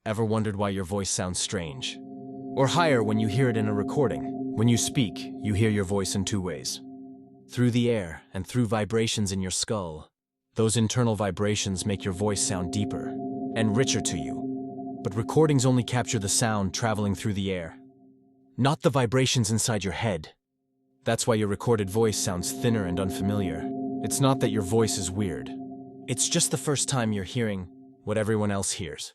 Ever wondered why your voice sounds strange? Or higher when you hear it in a recording? When you speak, you hear your voice in two ways. Through the air and through vibrations in your skull. Those internal vibrations make your voice sound deeper and richer to you. But recordings only capture the sound traveling through the air, not the vibrations inside your head. That's why your recorded voice sounds thinner and unfamiliar. It's not that your voice is weird. It's just the first time you're hearing what everyone else hears.